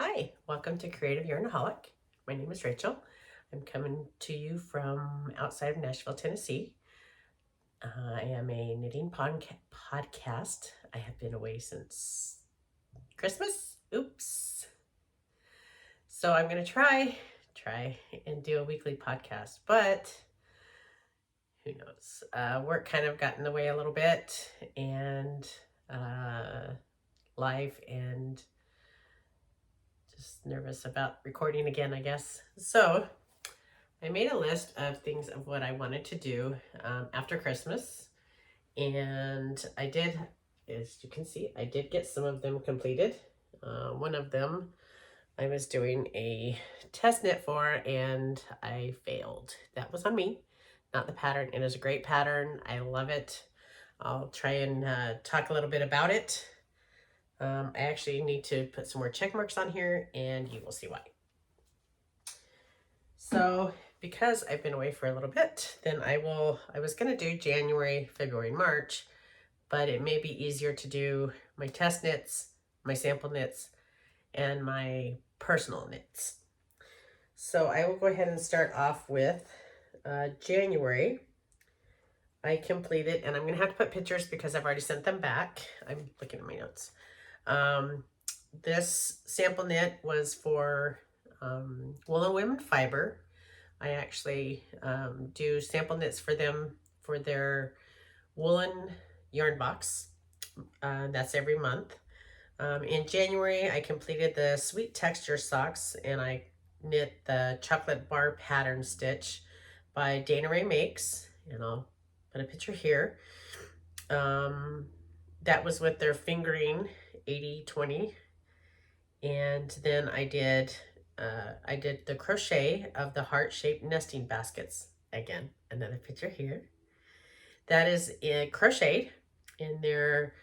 Hi, welcome to Creative Yarnaholic. My name is Rachel. I'm coming to you from outside of Nashville, Tennessee. I am a knitting podcast. I have been away since Christmas. Oops. So I'm going to try and do a weekly podcast, but who knows? Work kind of got in the way a little bit, and life, and just nervous about recording again, I guess. So I made a list of things of what I wanted to do after Christmas, and I did, as you can see, I did get some of them completed. One of them I was doing a test knit for, and I failed. That was on me, not the pattern. It is a great pattern. I love it. I'll try and talk a little bit about it. I actually need to put some more check marks on here, and you will see why. So because I've been away for a little bit, then I was going to do January, February, and March, but it may be easier to do my test knits, my sample knits, and my personal knits. So I will go ahead and start off with January. I completed, and I'm going to have to put pictures because I've already sent them back. I'm looking at my notes. This sample knit was for Woolen Women Fiber. I actually do sample knits for them for their woolen yarn box. That's every month. In January, I completed the Sweet Texture socks, and I knit the chocolate bar pattern stitch by DanaRae Makes, and I'll put a picture here. That was with their fingering 80-20, and then I did the crochet of the heart-shaped nesting baskets. Again, another picture here. That is crocheted in their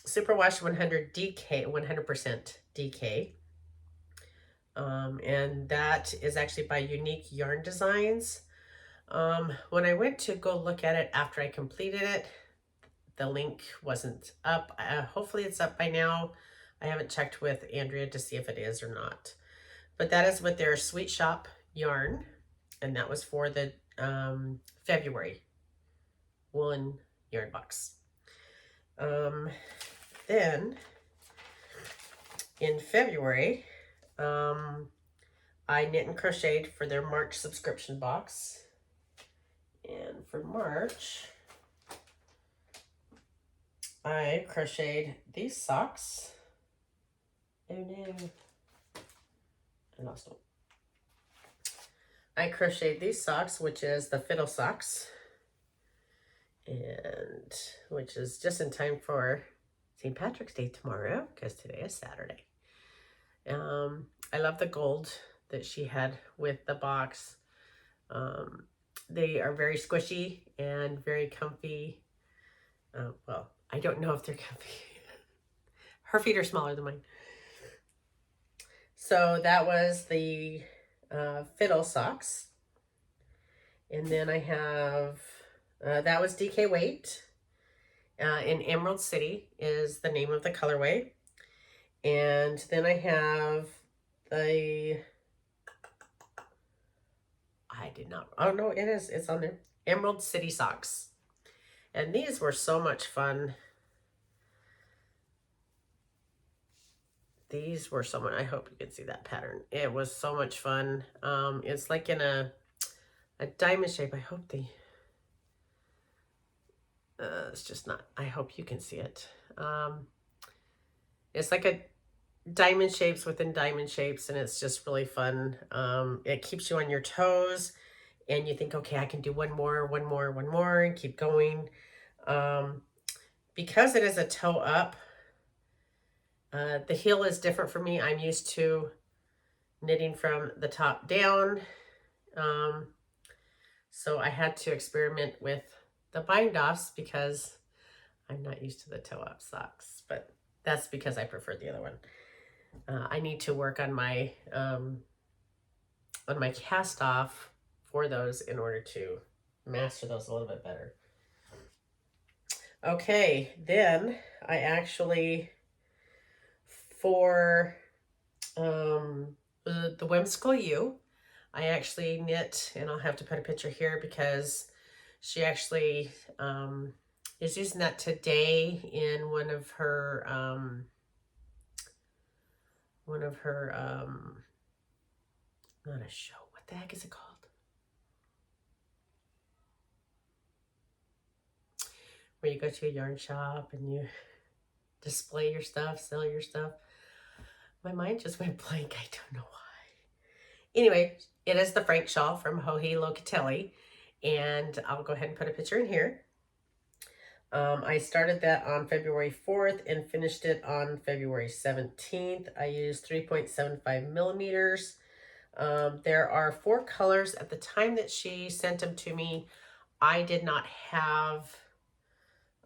Superwash 100 DK, 100% DK. And that is actually by Unique Yarn Designs. When I went to go look at it after I completed it, the link wasn't up. Hopefully it's up by now. I haven't checked with Andrea to see if it is or not. But that is with their Sweet Shop yarn, and that was for the February woolen yarn box. Then in February, I knit and crocheted for their March subscription box. And for March, I crocheted these socks. Oh no, I lost them. I crocheted these socks, which is the Fiddle socks, and which is just in time for St. Patrick's Day tomorrow, because today is Saturday. I love the gold that she had with the box. They are very squishy and very comfy. Well, I don't know if they're comfy. Her feet are smaller than mine. So that was the Fiddle socks. And then I have, that was DK Weight. In Emerald City is the name of the colorway. And then I have the, oh no, it's on there. Emerald City socks. And these were so much fun. These were so much, I hope you can see that pattern. It was so much fun. It's like in a diamond shape. I hope it's just not, I hope you can see it. It's like a diamond shapes within diamond shapes, and it's just really fun. It keeps you on your toes, and you think, okay, I can do one more, and keep going. Because it is a toe up, the heel is different for me. I'm used to knitting from the top down. So I had to experiment with the bind offs because I'm not used to the toe up socks, but that's because I prefer the other one. I need to work on my cast off for those in order to master those a little bit better. Okay, then I actually for the Whimsical You, I actually knit, and I'll have to put a picture here because she actually is using that today in one of her not a show, what the heck is it called? Where you go to a yarn shop and you display your stuff, sell your stuff. My mind just went blank. I don't know why. Anyway, it is the Frank shawl from Locateli, and I'll go ahead and put a picture in here. I started that on February 4th and finished it on February 17th. I used 3.75 millimeters. There are 4 colors. At the time that she sent them to me, I did not have,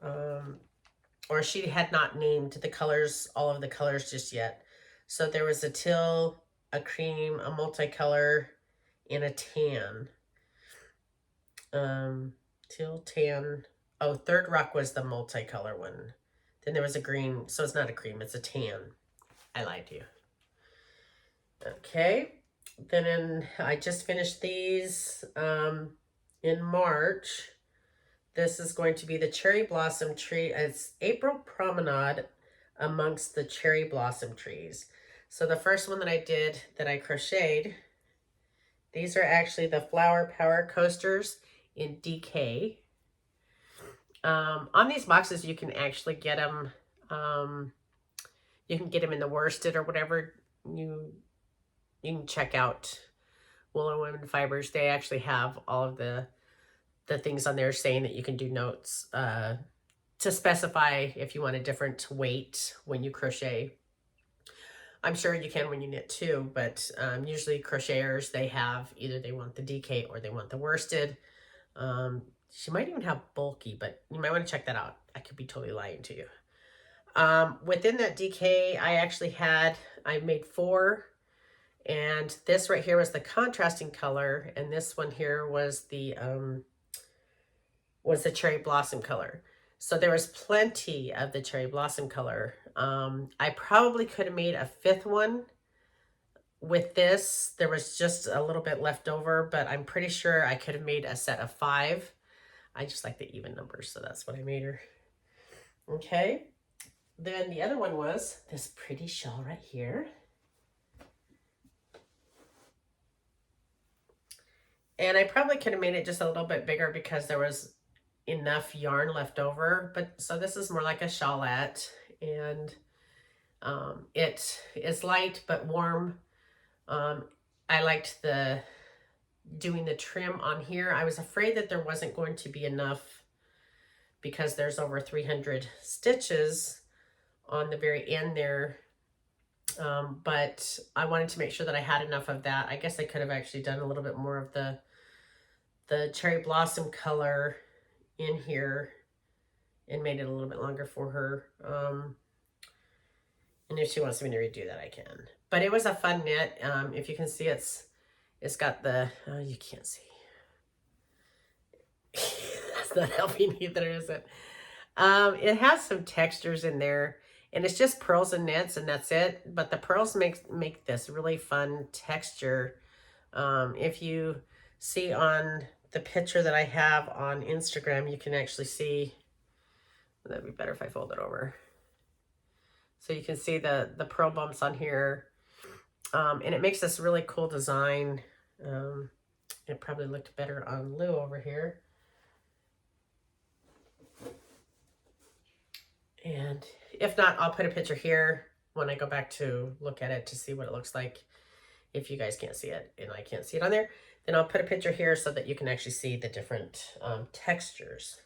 or she had not named the colors, all of the colors just yet. So there was a teal, a cream, a multicolor, and a tan. Teal, tan. Oh, Third Rock was the multicolor one. Then there was a green, so it's not a cream, it's a tan. I lied to you. Okay. Then I just finished these in March. This is going to be the Cherry Blossom Tree. It's April Promenade amongst the cherry blossom trees. So the first one that I did, that I crocheted, these are actually the Flower Power Coasters in DK. On these boxes, you can actually get them, you can get them in the worsted or whatever. You can check out Woolen Women Fibers. They actually have all of the things on there saying that you can do notes to specify if you want a different weight when you crochet. I'm sure you can when you knit too, but usually crocheters, they have either they want the DK or they want the worsted. She might even have bulky, but you might want to check that out. I could be totally lying to you. Within that DK, I made 4, and this right here was the contrasting color, and this one here was the cherry blossom color. So there was plenty of the cherry blossom color. I probably could have made a 5th one with this. There was just a little bit left over, but I'm pretty sure I could have made a set of 5. I just like the even numbers, so that's what I made her. Okay. Then the other one was this pretty shawl right here. And I probably could have made it just a little bit bigger because there was enough yarn left over. But so this is more like a shawlette, and it is light but warm. I liked doing the trim on here. I was afraid that there wasn't going to be enough because there's over 300 stitches on the very end there. But I wanted to make sure that I had enough of that. I guess I could have actually done a little bit more of the cherry blossom color in here and made it a little bit longer for her. And if she wants me to redo that, I can. But it was a fun knit. If you can see, it's got the, you can't see. That's not helping either, is it? It has some textures in there, and it's just pearls and knits, and that's it. But the pearls make this really fun texture. If you see on the picture that I have on Instagram, you can actually see, that'd be better if I fold it over. So you can see the pearl bumps on here. And it makes this really cool design. It probably looked better on Lou over here. And if not, I'll put a picture here when I go back to look at it to see what it looks like. If you guys can't see it and I can't see it on there, then I'll put a picture here so that you can actually see the different textures.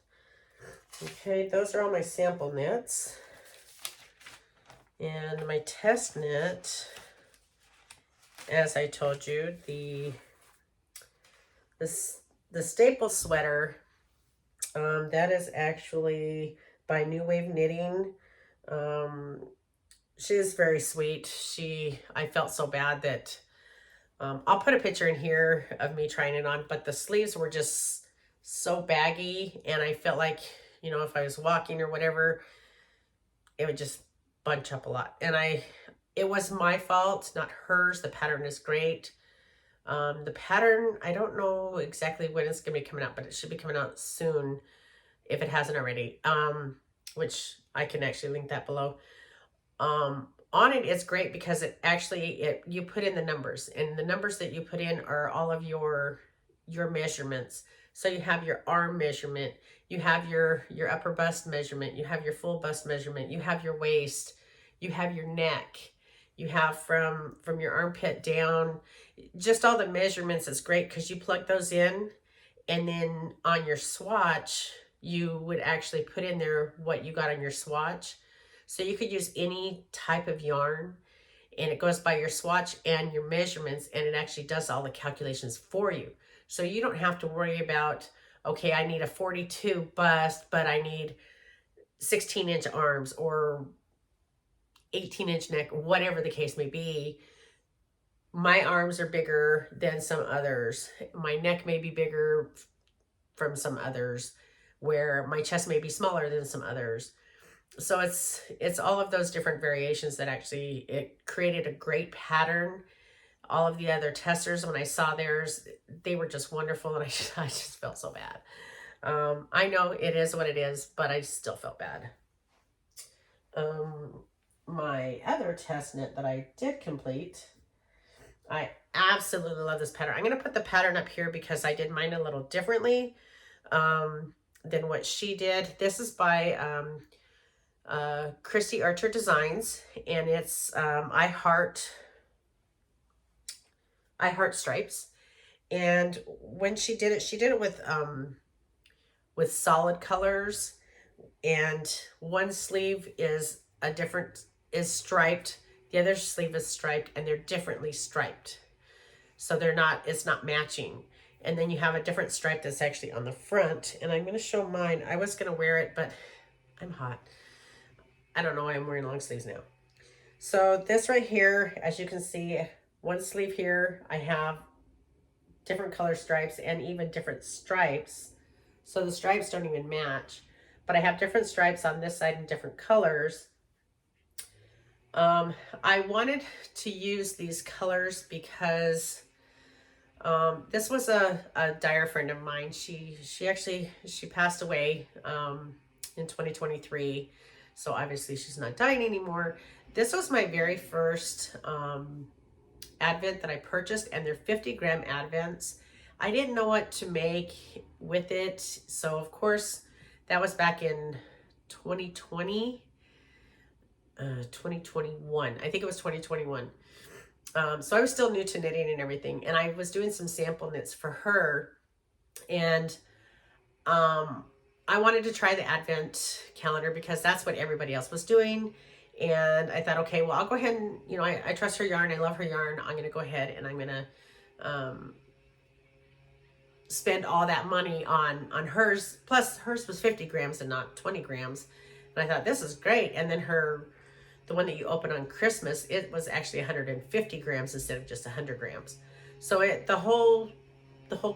Okay, those are all my sample knits. And my test knit, as I told you, the staple sweater, that is actually by New Wave Knitting. She is very sweet. I felt so bad that I'll put a picture in here of me trying it on, but the sleeves were just so baggy, and I felt like, you know, if I was walking or whatever, it would just bunch up a lot. And I it was my fault, not hers. The pattern is great. The pattern, I don't know exactly when it's going to be coming out, but it should be coming out soon if it hasn't already, which I can actually link that below. On it, it's great because it actually, you put in the numbers, and the numbers that you put in are all of your measurements. So you have your arm measurement, you have your upper bust measurement, you have your full bust measurement, you have your waist, you have your neck, you have from your armpit down, just all the measurements. Is great because you plug those in, and then on your swatch, you would actually put in there what you got on your swatch. So you could use any type of yarn, and it goes by your swatch and your measurements, and it actually does all the calculations for you. So you don't have to worry about, okay, I need a 42 bust, but I need 16-inch arms or 18-inch neck, whatever the case may be. My arms are bigger than some others. My neck may be bigger from some others, where my chest may be smaller than some others. So it's all of those different variations that actually, it created a great pattern. All of the other testers, when I saw theirs, they were just wonderful, and I just felt so bad. I know it is what it is, but I still felt bad. My other test knit that I did complete, I absolutely love this pattern. I'm going to put the pattern up here because I did mine a little differently than what she did. This is by Christie Archer Designs, and it's I Heart Stripes. And when she did it with solid colors, and one sleeve is striped, the other sleeve is striped, and they're differently striped, so it's not matching. And then you have a different stripe that's actually on the front, and I'm going to show mine. I was going to wear it, but I'm hot. I don't know why I'm wearing long sleeves now. So this right here, as you can see, one sleeve here, I have different color stripes and even different stripes. So the stripes don't even match, but I have different stripes on this side and different colors. I wanted to use these colors because this was a dire friend of mine. She passed away in 2023. So obviously she's not dying anymore. This was my very first Advent that I purchased, and they're 50-gram Advents. I didn't know what to make with it. So of course, that was back in 2020, 2021. I think it was 2021. So I was still new to knitting and everything. And I was doing some sample knits for her. And I wanted to try the Advent calendar because that's what everybody else was doing. And I thought, okay, well, I'll go ahead and, I trust her yarn. I love her yarn. I'm going to go ahead and I'm going to spend all that money on hers. Plus, hers was 50 grams and not 20 grams. And I thought, this is great. And then the one that you open on Christmas, it was actually 150 grams instead of just 100 grams. So the whole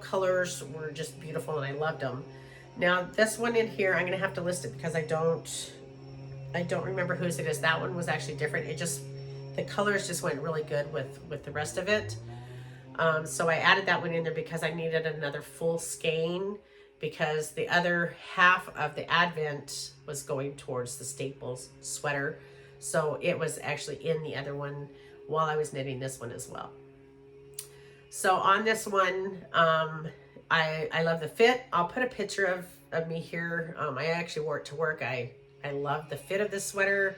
colors were just beautiful, and I loved them. Now this one in here, I'm gonna have to list it because I don't remember whose it is. That one was actually different. The colors just went really good with the rest of it. So I added that one in there because I needed another full skein, because the other half of the Advent was going towards the Staples sweater. So it was actually in the other one while I was knitting this one as well. So on this one, I love the fit. I'll put a picture of me here. I actually wore it to work. I love the fit of this sweater.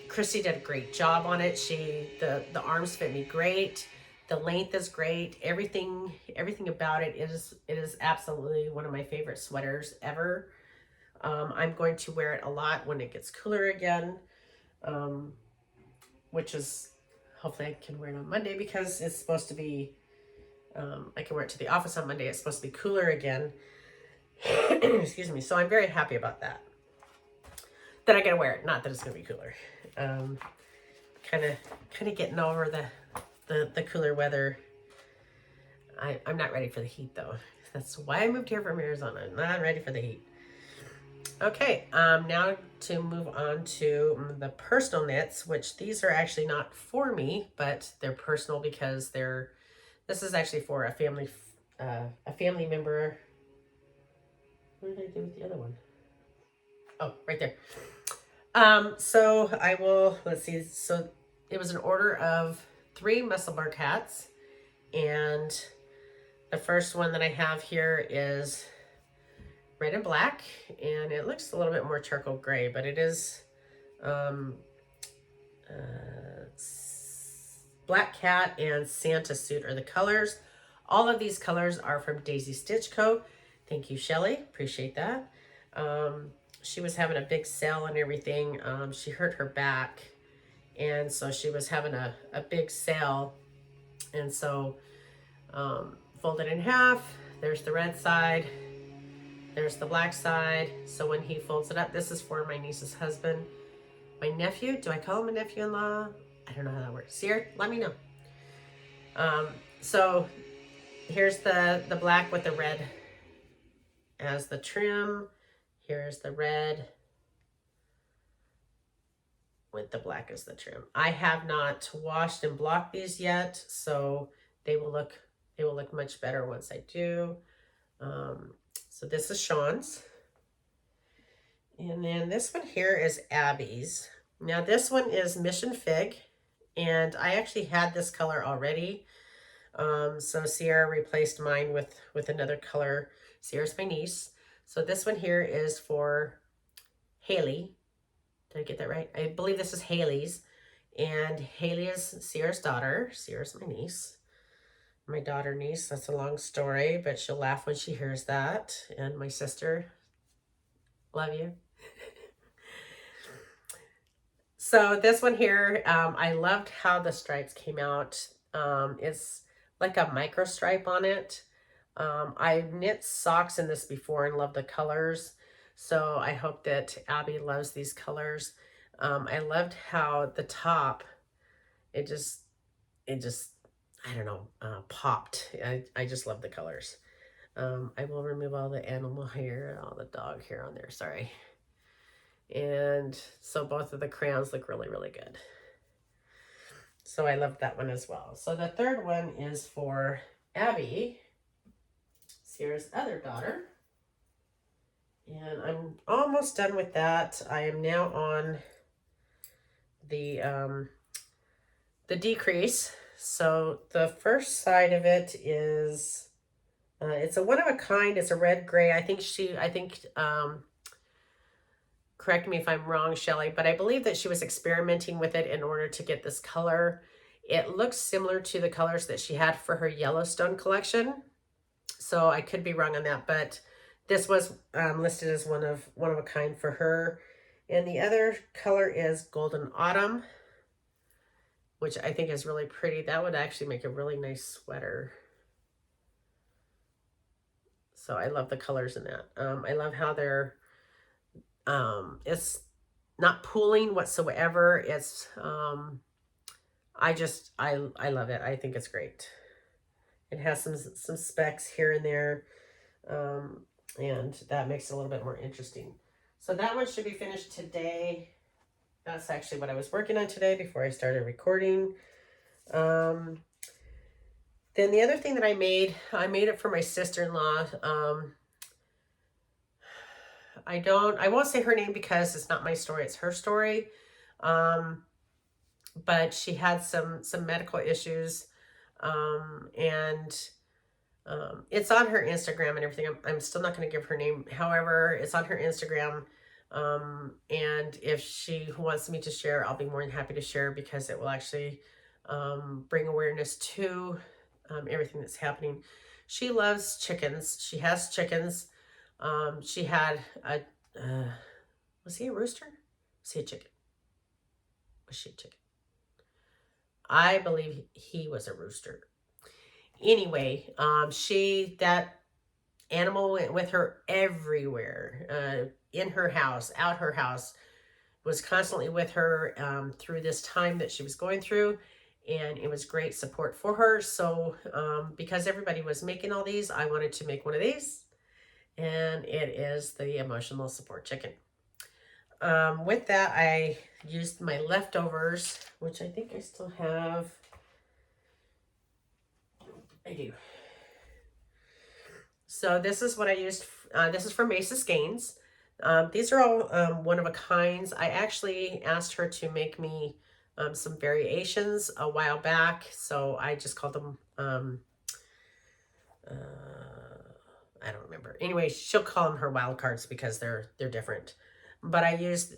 Christie did a great job on it. The arms fit me great. The length is great. Everything about it is absolutely one of my favorite sweaters ever. I'm going to wear it a lot when it gets cooler again, which is, hopefully I can wear it on Monday because it's supposed to be, I can wear it to the office on Monday. It's supposed to be cooler again. Excuse me. So I'm very happy about that. That I gotta wear it, not that it's gonna be cooler. Kind of getting over the cooler weather. I'm not ready for the heat though. That's why I moved here from Arizona. I'm not ready for the heat. Okay, now to move on to the personal knits, which these are actually not for me, but they're personal because this is actually for a family member. What did I do with the other one? Oh, right there. So I will, let's see. So it was an order of 3 Musselburgh hats. And the first one that I have here is red and black. And it looks a little bit more charcoal gray, but it is Black Cat and Santa Suit are the colors. All of these colors are from Daisy Stitch Co. Thank you, Shelly. Appreciate that. She was having a big sale and everything. She hurt her back, and so she was having a big sale. And so fold it in half. There's the red side. There's the black side. So when he folds it up, this is for my niece's husband. My nephew, do I call him a nephew-in-law? I don't know how that works. Seer, let me know. So here's the black with the red as the trim. Here's the red with the black as the trim. I have not washed and blocked these yet, so they will look much better once I do. So this is Sean's. And then this one here is Abby's. Now this one is Mission Fig, and I actually had this color already. So Sierra replaced mine with another color. Sierra's my niece. So this one here is for Haley. Did I get that right? I believe this is Haley's. And Haley is Sierra's daughter. Sierra's my niece. My daughter niece. That's a long story, but she'll laugh when she hears that. And my sister. Love you. So this one here, I loved how the stripes came out. It's like a micro stripe on it. I knit socks in this before and love the colors. So I hope that Abby loves these colors. I loved how the top, it just, I don't know, popped. I just love the colors. I will remove all the animal hair, all the dog hair on there, sorry. And so both of the crayons look really, really good. So I love that one as well. So the third one is for Abby, Sierra's other daughter. And I'm almost done with that. I am now on the decrease. So the first side of it is, it's a one of a kind. It's a red gray. I think correct me if I'm wrong, Shelly, but I believe that she was experimenting with it in order to get this color. It looks similar to the colors that she had for her Yellowstone collection. So I could be wrong on that, but this was listed as one of a kind for her. And the other color is Golden Autumn, which I think is really pretty. That would actually make a really nice sweater. So I love the colors in that. I love how they're, it's not pooling whatsoever. It's, I love it. I think it's great. It has some specks here and there. And that makes it a little bit more interesting. So that one should be finished today. That's actually what I was working on today before I started recording. Then the other thing that I made it for my sister-in-law. I won't say her name because it's not my story, it's her story. But she had some medical issues. It's on her Instagram and everything. I'm still not going to give her name. However, it's on her Instagram. And if she wants me to share, I'll be more than happy to share because it will actually bring awareness to everything that's happening. She loves chickens. She has chickens. She had was he a rooster? Was he a chicken? Was she a chicken? I believe he was a rooster. Anyway, that animal went with her everywhere, in her house, out her house, was constantly with her through this time that she was going through, and it was great support for her. So because everybody was making all these, I wanted to make one of these, and it is the emotional support chicken. With that, I used my leftovers, which I think I still have. I do. So this is what I used. This is from Mesa Skeins. These are all one of a kinds. I actually asked her to make me some variations a while back, so I just called them. I don't remember. Anyway, she'll call them her wild cards because they're different. But I used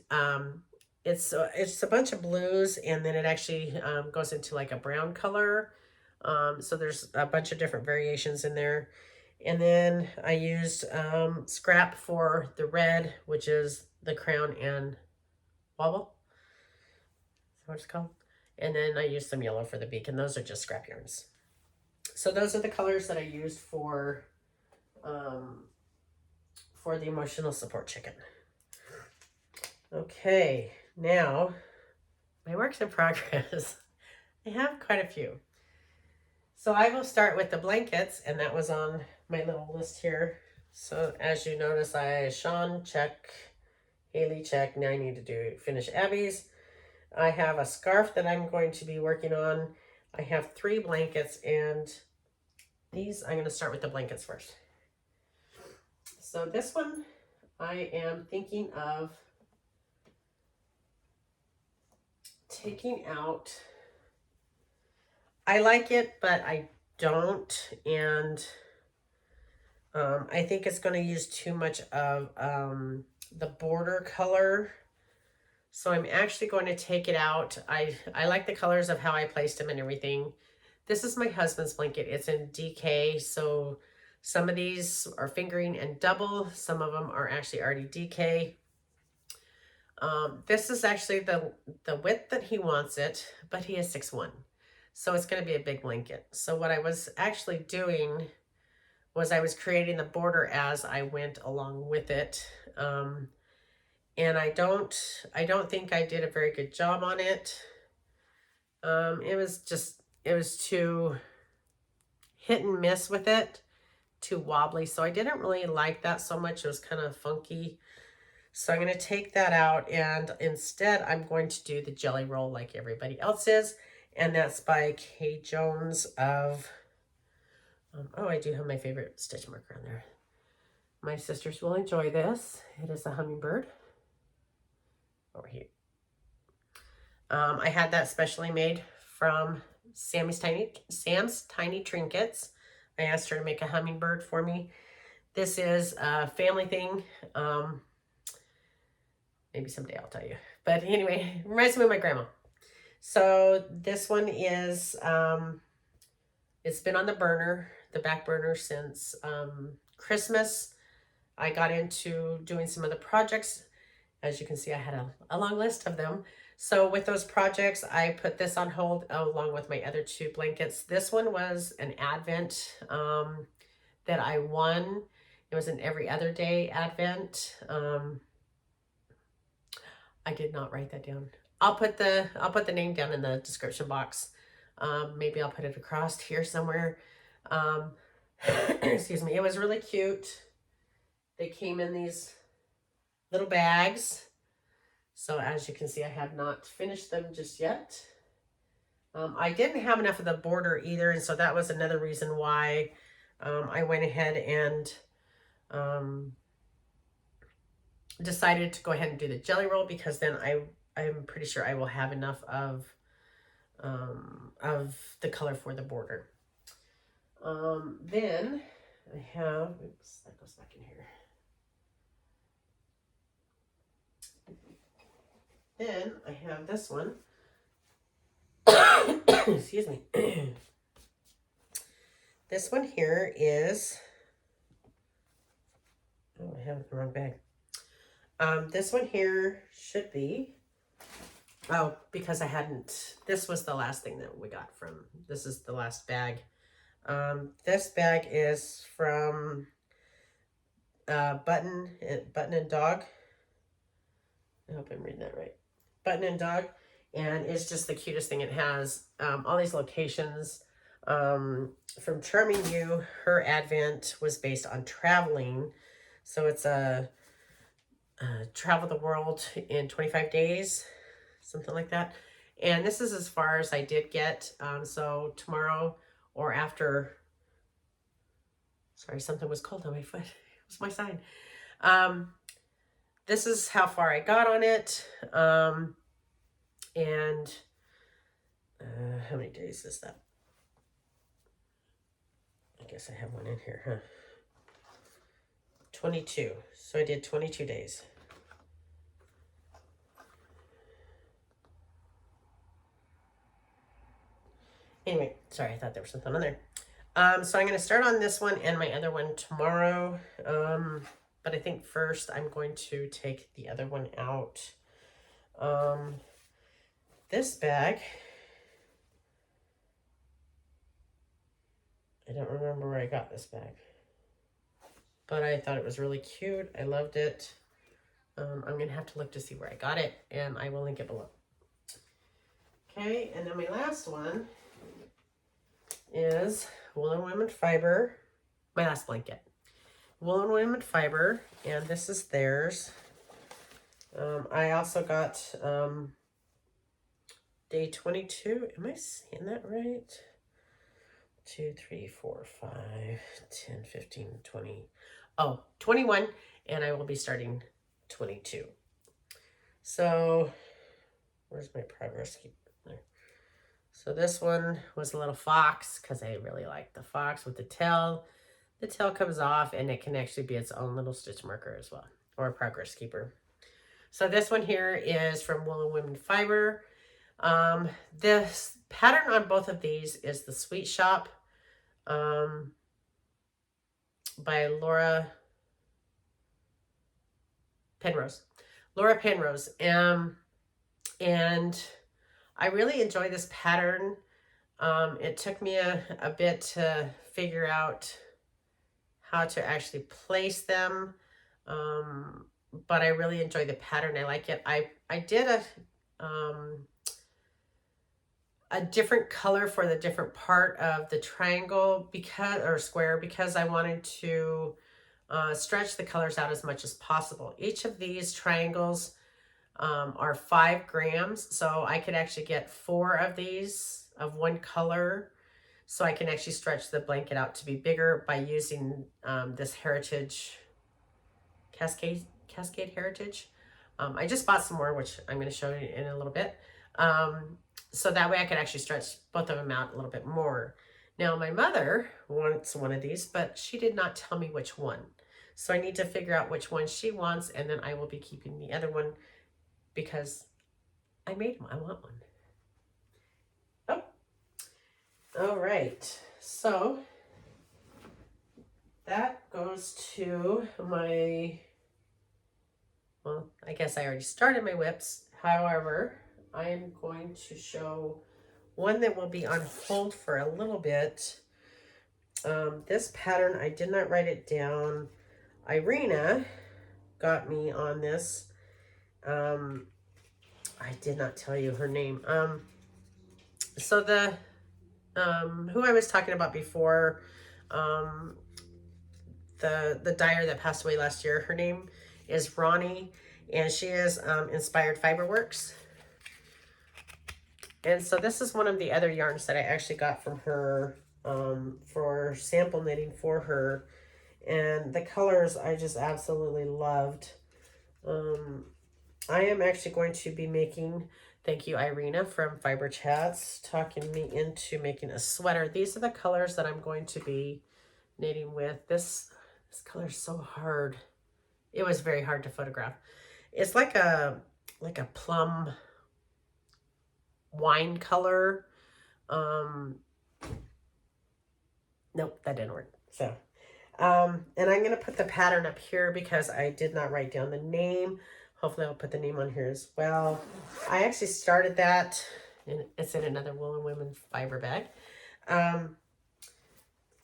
it's a bunch of blues, and then it actually goes into like a brown color. So there's a bunch of different variations in there. And then I used scrap for the red, which is the crown and wobble. Is that what it's called? And then I used some yellow for the beak, and those are just scrap yarns. So those are the colors that I used for the emotional support chicken. Okay, now my works in progress. I have quite a few. So I will start with the blankets, and that was on my little list here. So as you notice, Sean, check, Haley, check. Now I need to finish Abby's. I have a scarf that I'm going to be working on. I have 3 blankets, and these, I'm going to start with the blankets first. So this one, I am thinking of taking out. I like it, but I don't, and I think it's going to use too much of the border color. So I'm actually going to take it out. I like the colors of how I placed them and everything. This is my husband's blanket. It's in DK, so some of these are fingering and double. Some of them are actually already DK. This is actually the width that he wants it, but he is 6'1". So it's going to be a big blanket. So what I was actually doing was I was creating the border as I went along with it. And I don't think I did a very good job on it. It was too hit and miss with it, too wobbly. So I didn't really like that so much. It was kind of funky. So I'm going to take that out, and instead I'm going to do the jelly roll like everybody else is. And that's by Kay Jones of, oh, I do have my favorite stitch marker on there. My sisters will enjoy this. It is a hummingbird. Over here. I had that specially made from Sam's Tiny Trinkets. I asked her to make a hummingbird for me. This is a family thing. Maybe someday I'll tell you. But anyway, it reminds me of my grandma. So this one is, it's been on the back burner since Christmas. I got into doing some other projects. As you can see, I had a long list of them. So with those projects, I put this on hold along with my other 2 blankets. This one was an Advent that I won. It was an every other day Advent. I did not write that down. I'll put the name down in the description box. Maybe I'll put it across here somewhere. Excuse me. It was really cute. They came in these little bags. So as you can see, I have not finished them just yet. I didn't have enough of the border either, and so that was another reason why I went ahead and decided to go ahead and do the jelly roll, because then I'm pretty sure I will have enough of the color for the border. Then I have, oops, that goes back in here. Then I have this one. Excuse me. This one here is, oh, I have it in the wrong bag. This one here should be, oh, because I hadn't, this was the last thing that we got from, this is the last bag. This bag is from Button and Dog. I hope I'm reading that right. Button and Dog, and it's just the cutest thing. It has all these locations. From Charming You, her Advent was based on traveling. So it's a travel the world in 25 days, something like that. And this is as far as I did get. So tomorrow or after, sorry, something was cold on my foot. It was my sign. This is how far I got on it. And how many days is that? I guess I have one in here, huh? 22. So I did 22 days. Anyway, sorry, I thought there was something on there. So I'm going to start on this one and my other one tomorrow. But I think first I'm going to take the other one out. This bag, I don't remember where I got this bag, but I thought it was really cute. I loved it. I'm going to have to look to see where I got it, and I will link it below. Okay, and then my last one is Woolen Women Fiber. My last blanket. Woolen Women Fiber, and this is theirs. I also got day 22. Am I saying that right? 2, 3, 4, 5, 10, 15, 20. Oh, 21, and I will be starting 22. So, where's my progress keeper? There. So this one was a little fox because I really like the fox with the tail. The tail comes off and it can actually be its own little stitch marker as well, or a progress keeper. So this one here is from Woolen Women Fiber. This pattern on both of these is the Sweet Shop by Laura Penrose. And I really enjoy this pattern. It took me a bit to figure out how to actually place them. But I really enjoy the pattern. I like it. I did a different color for the different part of the triangle or square because I wanted to stretch the colors out as much as possible. Each of these triangles are 5 grams, so I could actually get 4 of these of one color, so I can actually stretch the blanket out to be bigger by using this Heritage Cascade Heritage. I just bought some more, which I'm going to show you in a little bit. So that way I could actually stretch both of them out a little bit more. Now my mother wants one of these, but she did not tell me which one. So I need to figure out which one she wants, and then I will be keeping the other one because I made them. I want one. Oh, all right. So that goes to my, well, I guess I already started my whips. However, I am going to show one that will be on hold for a little bit. This pattern, I did not write it down. Irina got me on this. I did not tell you her name. So the who I was talking about before, the dyer that passed away last year, her name is Roni, and she is Inspired Fiber Worx. And so this is one of the other yarns that I actually got from her for sample knitting for her. And the colors I just absolutely loved. I am actually going to be making, thank you Irina from Fiber Chats, talking me into making a sweater. These are the colors that I'm going to be knitting with. This color is so hard. It was very hard to photograph. It's like a plum wine color. Nope, that didn't work. So, and I'm going to put the pattern up here because I did not write down the name. Hopefully I'll put the name on here as well. I actually started that, and it's in another Woolen Women Fiber bag.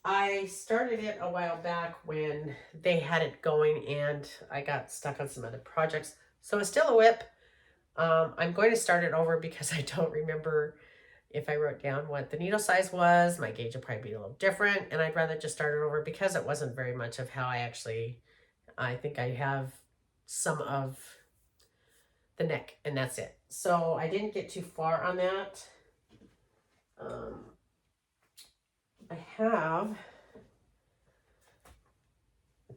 I started it a while back when they had it going and I got stuck on some other projects. So it's still a whip. I'm going to start it over because I don't remember if I wrote down what the needle size was. My gauge will probably be a little different, and I'd rather just start it over because it wasn't very much of how I actually I think I have some of the neck, and that's it. So I didn't get too far on that. I have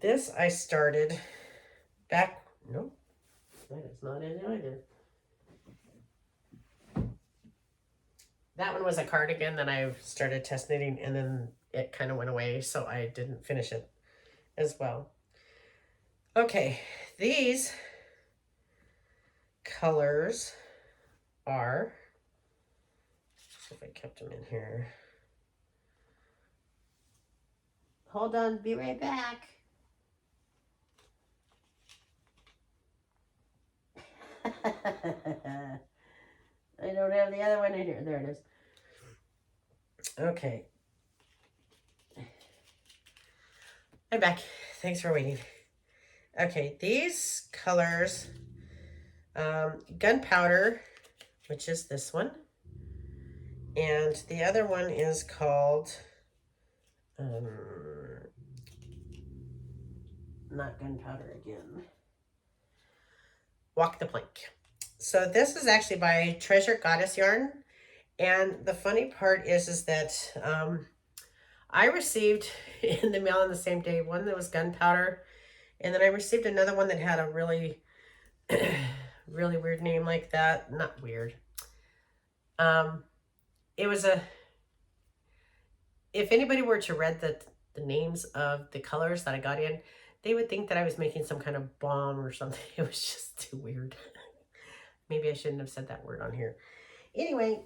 this. I started back. No, that is not it either. That one was a cardigan that I started test knitting, and then it kind of went away, so I didn't finish it as well. Okay, these colors are, let's see if I kept them in here. Hold on, be right back. I don't have the other one in here. There it is. Okay. I'm back. Thanks for waiting. Okay, these colors, gunpowder, which is this one, and the other one is called, not gunpowder again, Walk the Plank. So this is actually by Treasure Goddess Yarn, and the funny part is that I received in the mail on the same day one that was gunpowder, and then I received another one that had a really really weird name like that. Not weird. It was a, if anybody were to read the names of the colors that I got in, they would think that I was making some kind of bomb or something. It was just too weird. Maybe I shouldn't have said that word on here. Anyway,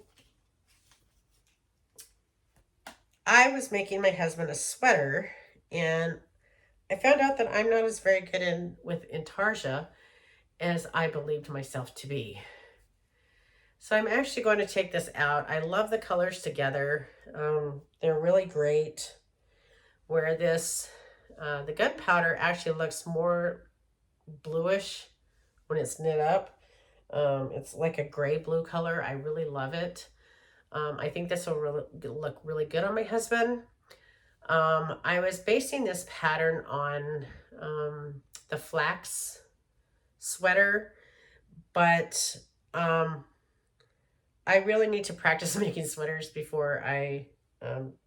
I was making my husband a sweater, and I found out that I'm not as very good with intarsia as I believed myself to be. So I'm actually going to take this out. I love the colors together. They're really great. Where this, the gunpowder actually looks more bluish when it's knit up. It's like a gray blue color. I really love it. I think this will really look really good on my husband. I was basing this pattern on the flax sweater, but I really need to practice making sweaters before I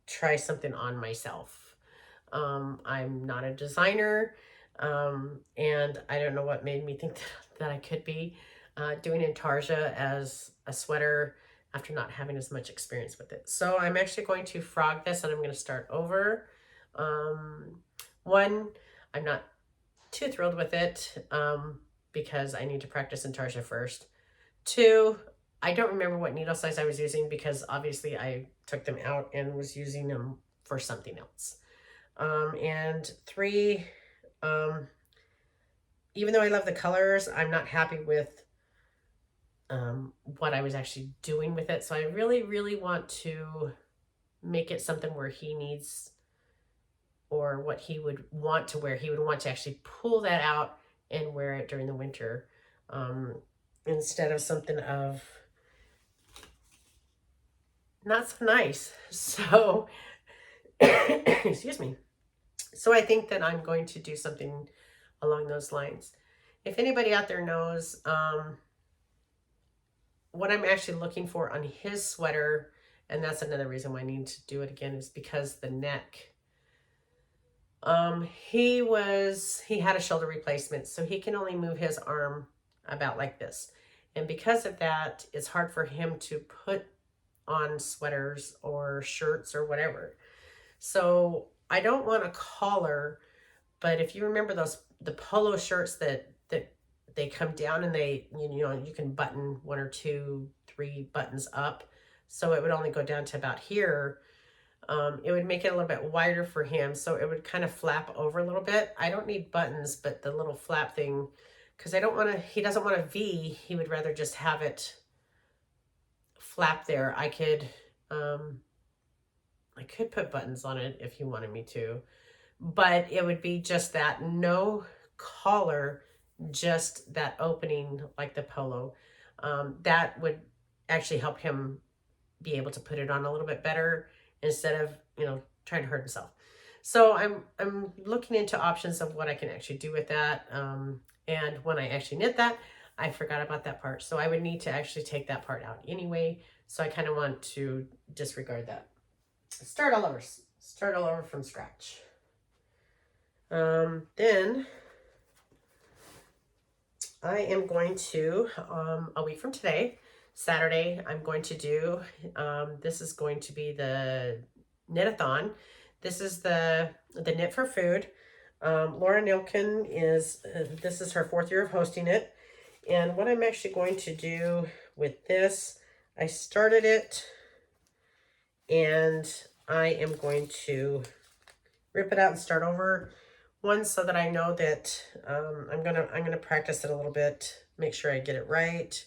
try something on myself. I'm not a designer, and I don't know what made me think that I could be doing intarsia as a sweater after not having as much experience with it. So I'm actually going to frog this, and I'm going to start over. One, I'm not too thrilled with it because I need to practice intarsia first. Two, I don't remember what needle size I was using because obviously I took them out and was using them for something else. And three, even though I love the colors, I'm not happy with what I was actually doing with it. So I really, really want to make it something where he needs, or what he would want to wear. He would want to actually pull that out and wear it during the winter, instead of something of not so nice. So, excuse me. So I think that I'm going to do something along those lines. If anybody out there knows what I'm actually looking for on his sweater, and that's another reason why I need to do it again, is because the neck. He had a shoulder replacement, so he can only move his arm about like this. And because of that, it's hard for him to put on sweaters or shirts or whatever. So I don't want a collar, but if you remember the polo shirts that they come down and you can button 1 or 2, 3 buttons up. So it would only go down to about here. It would make it a little bit wider for him, so it would kind of flap over a little bit. I don't need buttons, but the little flap thing, because he doesn't want a V. He would rather just have it flap there. I could put buttons on it if you wanted me to, but it would be just that, no collar, just that opening like the polo. That would actually help him be able to put it on a little bit better instead of, trying to hurt himself. So I'm looking into options of what I can actually do with that. And when I actually knit that, I forgot about that part. So I would need to actually take that part out anyway. So I kind of want to disregard that. Start all over from scratch. Then I am going to, a week from today, Saturday, I'm going to do, this is going to be the knit-a-thon. This is the Knit for Food. Laura Nilkin is, this is her 4th year of hosting it. And what I'm actually going to do with this, I started it and I am going to rip it out and start over one so that I know that I'm gonna practice it a little bit, make sure I get it right,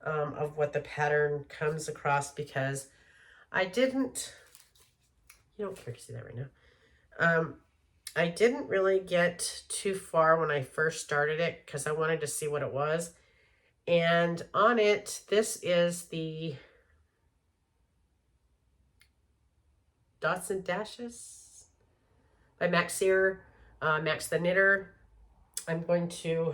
of what the pattern comes across, because I didn't, you don't care to see that right now. I didn't really get too far when I first started it because I wanted to see what it was. And on it, this is the Dots and Dashes by Max Sear, Max the Knitter. I'm going to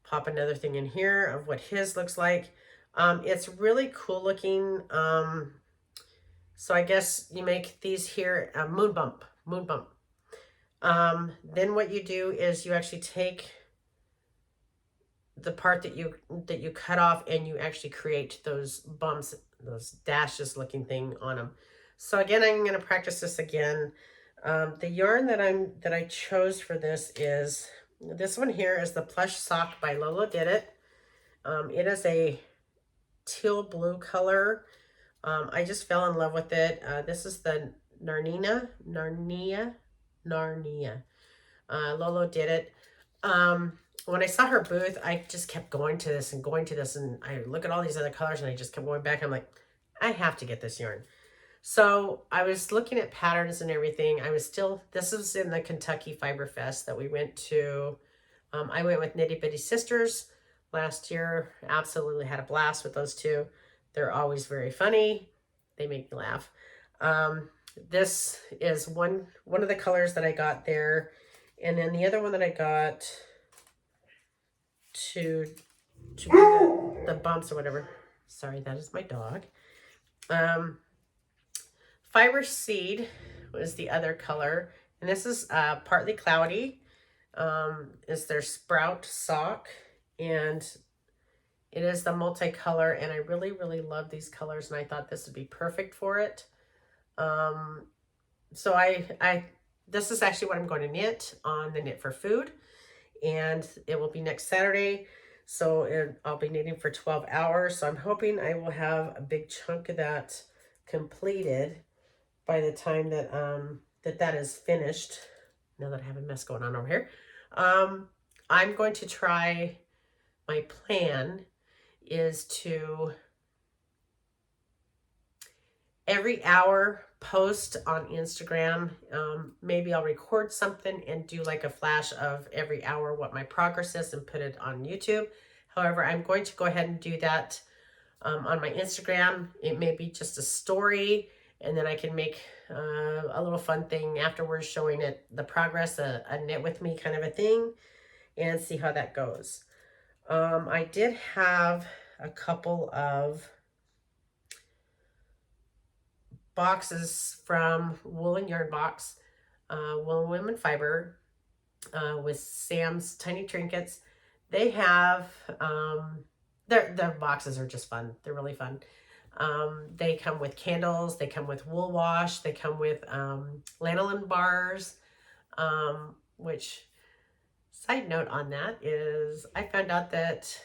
pop another thing in here of what his looks like. It's really cool looking. So I guess you make these here, moon bump. Then what you do is you actually take the part that you cut off and you actually create those bumps, those dashes looking thing on them. So again, I'm going to practice this again. The yarn that I chose for this is this one here is the Plush Sock by Lolo Did It. It is a teal blue color. I just fell in love with it. This is the Narnia. Lolo Did It. When I saw her booth, I just kept going to this, and I look at all these other colors, and I just kept going back. I'm like, I have to get this yarn. So I was looking at patterns and everything. This was in the Kentucky Fiber Fest that we went to. I went with Nitty Bitty Sisters last year. Absolutely had a blast with those two. They're always very funny. They make me laugh. This is one of the colors that I got there. And then the other one that I got to be the bumps or whatever. Sorry, that is my dog. Fiber Seed was the other color. And this is Partly Cloudy. Is their Sprout sock. And it is the multicolor. And I really, really love these colors. And I thought this would be perfect for it. So this is actually what I'm going to knit on the Knit for Food. And it will be next Saturday. So I'll be knitting for 12 hours. So I'm hoping I will have a big chunk of that completed by the time that that is finished. Now that I have a mess going on over here. I'm going to try, my plan is to every hour post on Instagram. Maybe I'll record something and do like a flash of every hour what my progress is and put it on YouTube. However, I'm going to go ahead and do that on my Instagram. It may be just a story, and then I can make a little fun thing afterwards showing it the progress, a knit with me kind of a thing, and see how that goes. I did have a couple of boxes from Woolen Yarn Box, Woolen Women Fiber, with Sam's Tiny Trinkets. They have, their boxes are just fun. They're really fun. They come with candles, they come with wool wash, they come with lanolin bars, which, side note on that is, I found out that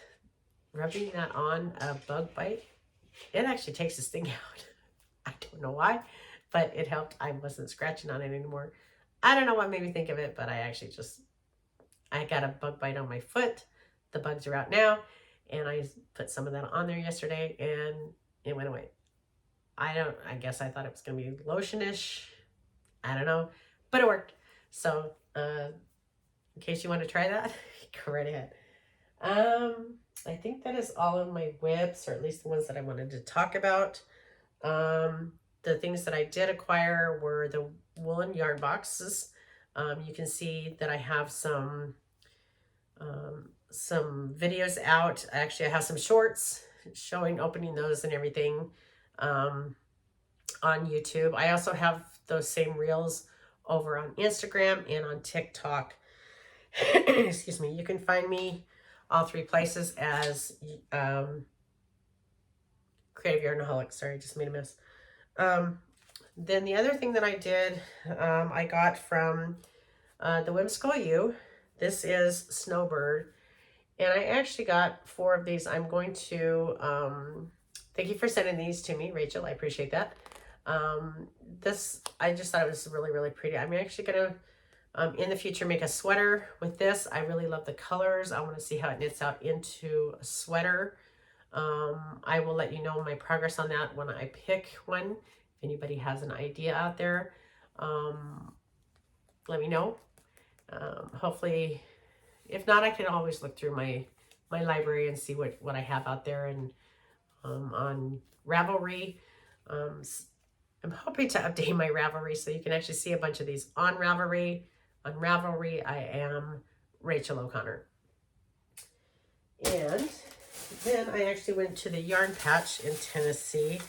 rubbing that on a bug bite, it actually takes the sting out. I don't know why, but it helped. I wasn't scratching on it anymore. I don't know what made me think of it, but I got a bug bite on my foot. The bugs are out now, and I put some of that on there yesterday, and it went away. I guess I thought it was going to be lotionish. I don't know, but it worked. So, in case you want to try that, go right ahead. I think that is all of my whips, or at least the ones that I wanted to talk about. The things that I did acquire were woolen yarn boxes. You can see that I have some videos out. Actually, I have some shorts showing opening those and everything on YouTube. I also have those same reels over on Instagram and on TikTok. Excuse me. You can find me all three places as Creative Yarnaholic. Sorry, I just made a mess. Then the other thing that I did, I got from the Whimsical U. This is Snowbird. And I actually got 4 of these. I'm going to, thank you for sending these to me, Rachel. I appreciate that. This, I just thought it was really, really pretty. I'm actually going to, in the future, make a sweater with this. I really love the colors. I want to see how it knits out into a sweater. I will let you know my progress on that when I pick one. If anybody has an idea out there, let me know. Hopefully, if not, I can always look through my library and see what I have out there. And on Ravelry, I'm hoping to update my Ravelry so you can actually see a bunch of these on Ravelry. On Ravelry, I am Rachel O'Connor. And then I actually went to the Yarn Patch in Tennessee.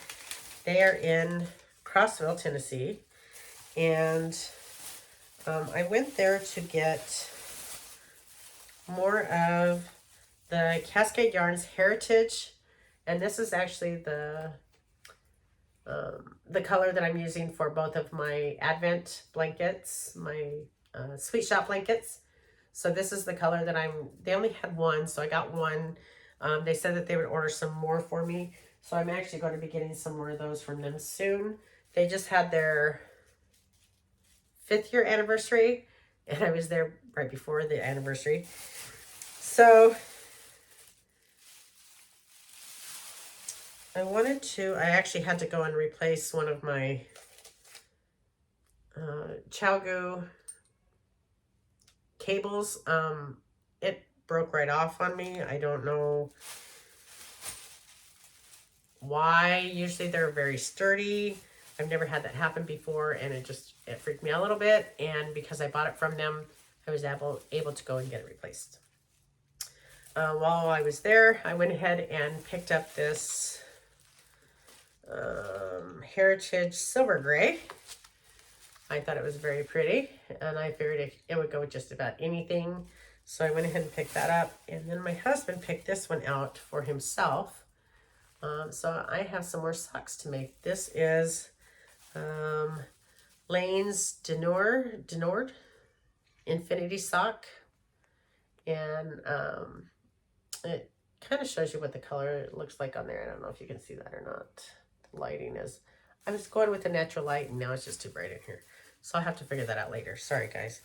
They are in Crossville, Tennessee. And I went there to get more of the Cascade Yarns Heritage. And this is actually the color that I'm using for both of my Advent blankets, my Sweet Shop blankets. So this is the color that they only had one, so I got one. They said that they would order some more for me. So I'm actually going to be getting some more of those from them soon. They just had their 5th year anniversary, and I was there right before the anniversary. So I actually had to go and replace one of my Chalgu cables. It broke right off on me. I don't know why. Usually they're very sturdy. I've never had that happen before, and it freaked me out a little bit. And because I bought it from them, I was able to go and get it replaced. While I was there, I went ahead and picked up this Heritage Silver Gray. I thought it was very pretty, and I figured it would go with just about anything. So I went ahead and picked that up. And then my husband picked this one out for himself. So I have some more socks to make. This is Lane's Denord Infinity Sock. And it kind of shows you what the color looks like on there. I don't know if you can see that or not. The lighting is, I was going with the natural light, and now it's just too bright in here. So I'll have to figure that out later. Sorry, guys.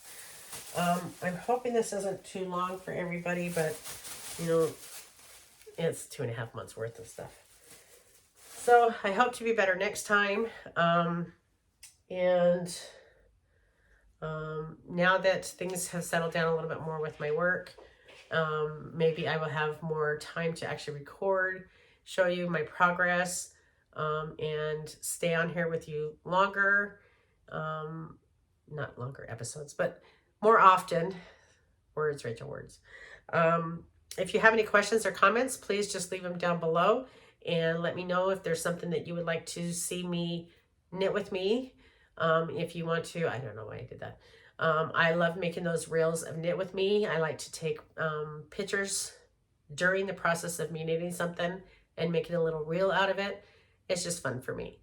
I'm hoping this isn't too long for everybody, but, you know, it's 2.5 months worth of stuff. So I hope to be better next time. Now that things have settled down a little bit more with my work, maybe I will have more time to actually record, show you my progress, and stay on here with you longer. Not longer episodes, but more often. Words, Rachel, words. If you have any questions or comments, please just leave them down below and let me know if there's something that you would like to see me knit with me. If you want to, I don't know why I did that. I love making those reels of knit with me. I like to take pictures during the process of me knitting something and making a little reel out of it. It's just fun for me.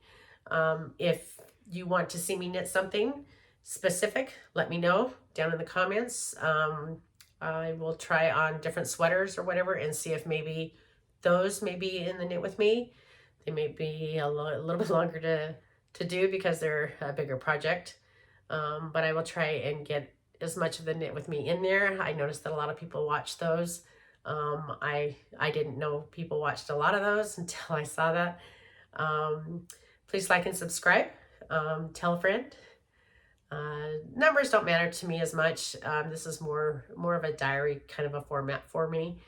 If you want to see me knit something specific, let me know down in the comments. I will try on different sweaters or whatever and see if maybe those may be in the knit with me. They may be a little bit longer to do because they're a bigger project. But I will try and get as much of the knit with me in there. I noticed that a lot of people watch those. I didn't know people watched a lot of those until I saw that. Please like and subscribe. Tell a friend. Numbers don't matter to me as much. This is more of a diary kind of a format for me.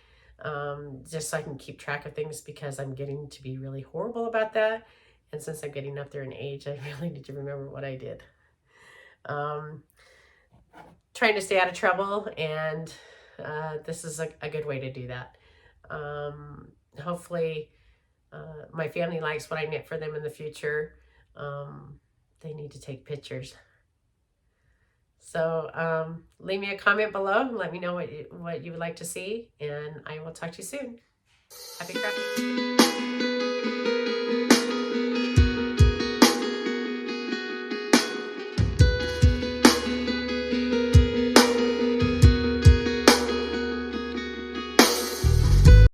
Just so I can keep track of things because I'm getting to be really horrible about that. And since I'm getting up there in age, I really need to remember what I did. trying to stay out of trouble, and this is a good way to do that. Hopefully my family likes what I knit for them in the future. They need to take pictures. So leave me a comment below. Let me know what you would like to see, and I will talk to you soon. Happy crafting.